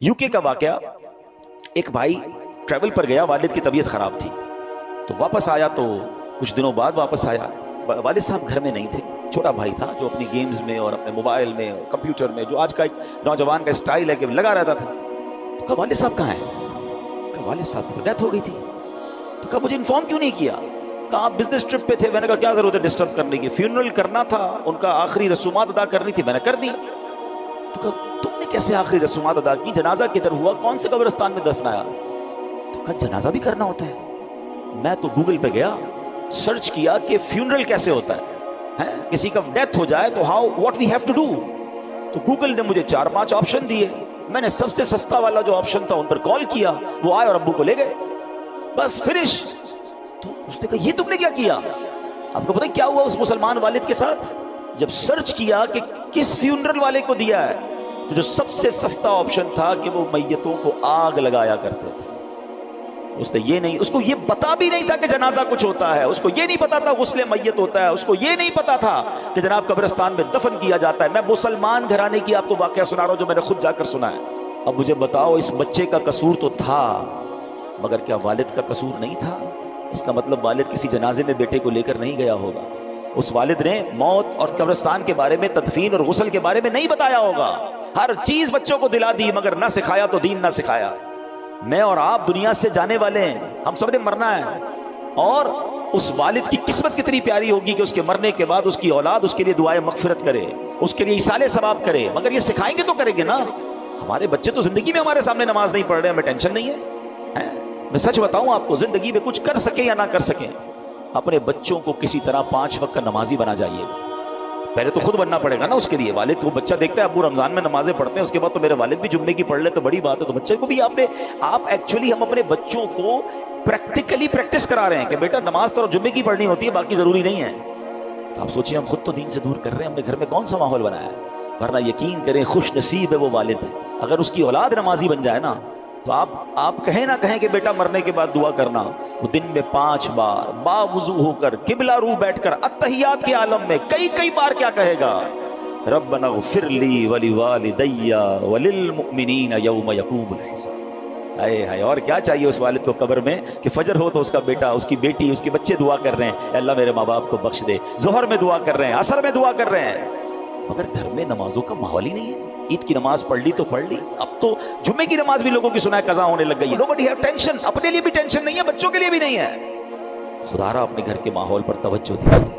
UK का वाकया, एक भाई ट्रैवल पर गया, वालिद की तबीयत खराब थी, तो वापस आया, तो कुछ दिनों बाद वापस आया, वालिद साहब घर में नहीं थे। छोटा भाई था जो अपनी गेम्स में और अपने मोबाइल में और कंप्यूटर में, जो आज का एक नौजवान का स्टाइल है कि लगा रहता था। तो कहा वालिद साहब कहाँ हैं? कहा वालिद साहब की तो डेथ हो गई थी। तो कहा मुझे इन्फॉर्म क्यों नहीं किया? कहा आप बिजनेस ट्रिप पे थे। मैंने कहा क्या जरूरत है डिस्टर्ब करने की, फ्यूनरल करना था, उनका आखिरी रसूमात अदा करनी थी, मैंने कर दी। तो कहा तुमने कैसे आखिरी रसूमात अदा की? जनाजा किधर हुआ? कौन से कब्रिस्तान में दफनाया? तो कहा जनाजा भी करना होता है। मैं तो गूगल पे गया, सर्च किया कि फ्यूनरल कैसे होता है, किसी का डेथ हो जाए तो how, what we have to do. तो गूगल ने मुझे 4-5 ऑप्शन दिए, मैंने सबसे सस्ता वाला जो ऑप्शन था उन पर कॉल किया, वो आए और अब्बू को ले गए, बस फिनिश। तो उसने कहा ये तुमने क्या किया? आपको पता है क्या हुआ उस मुसलमान वालिद के साथ? जब सर्च किया कि किस फ्यूनरल वाले को दिया है, तो जो सबसे सस्ता ऑप्शन था कि वो मैयतों को आग लगाया करते थे। उसने ये नहीं, उसको ये पता भी नहीं था कि जनाजा कुछ होता है, उसको ये नहीं पता था गुस्ले मैयत होता है, उसको ये नहीं पता था कि जनाब कब्रिस्तान में दफन किया जाता है। मैं मुसलमान घराने की आपको वाकया सुना रहा हूं जो मैंने खुद जाकर सुना है। अब मुझे बताओ, इस बच्चे का कसूर तो था, मगर क्या वालिद का कसूर नहीं था? इसका मतलब वालिद किसी जनाजे में बेटे को लेकर नहीं गया होगा। उस वालिद ने मौत और कब्रिस्तान के बारे में, तदफीन और गुस्ल के बारे में नहीं बताया होगा। हर चीज बच्चों को दिला दी, मगर ना सिखाया तो दीन ना सिखाया। मैं और आप दुनिया से जाने वाले हैं, हम सब ने मरना है, और उस वालिद की किस्मत कितनी प्यारी होगी कि उसके मरने के बाद उसकी औलाद उसके लिए दुआए मगफिरत करे, उसके लिए इसाले सवाब करे। मगर ये सिखाएंगे तो करेंगे ना। हमारे बच्चे तो जिंदगी में हमारे सामने नमाज नहीं पढ़ रहे, हमें टेंशन नहीं है। मैं सच बताऊं आपको, जिंदगी में कुछ कर सके या ना कर सके, अपने बच्चों को किसी तरह 5 वक्त का नमाजी बना जाइएगा। पहले तो खुद बनना पड़ेगा ना उसके लिए। वालिद को बच्चा देखता है अब्बू रमजान में नमाजें पढ़ते हैं, उसके बाद तो मेरे वालिद भी जुम्मे की पढ़ ले तो बड़ी बात है। तो बच्चे को भी आप एक्चुअली हम अपने बच्चों को प्रैक्टिकली प्रैक्टिस करा रहे हैं कि बेटा नमाज तो जुम्मे की पढ़नी होती है, बाकी जरूरी नहीं है। तो आप सोचिए, हम खुद तो दीन से दूर कर रहे हैं, हमने घर में कौन सा माहौल बनाया है। वरना यकीन करें, खुश नसीब है वो वालिद, अगर उसकी औलाद नमाजी बन जाए ना, तो आप कहें ना कहें कि बेटा मरने के बाद दुआ करना, वो दिन में 5 बार बावुजू होकर किबला रू बैठकर अत्तहियात के आलम में कई बार क्या कहेगा? रब्बना ग़फ़िरली वलिवालिदैया वलिल मुमिनीन यौम यक़ूमुल हिसाब। हाय हाय, और क्या चाहिए उस वालिद को कब्र में कि फजर हो तो उसका बेटा, उसकी बेटी, उसके बच्चे दुआ कर रहे हैं, अल्लाह मेरे माँ बाप को बख्श दे। ज़ोहर में दुआ कर रहे हैं, असर में दुआ कर रहे हैं, मगर घर में नमाजों का माहौल ही नहीं है। ईद की नमाज पढ़ ली तो पढ़ ली, अब तो जुम्मे की नमाज भी लोगों की सुना है कज़ा होने लग गई है। नोबडी हैव टेंशन, अपने लिए भी टेंशन नहीं है, बच्चों के लिए भी नहीं है। खुदारा अपने घर के माहौल पर तवज्जो दीजिए।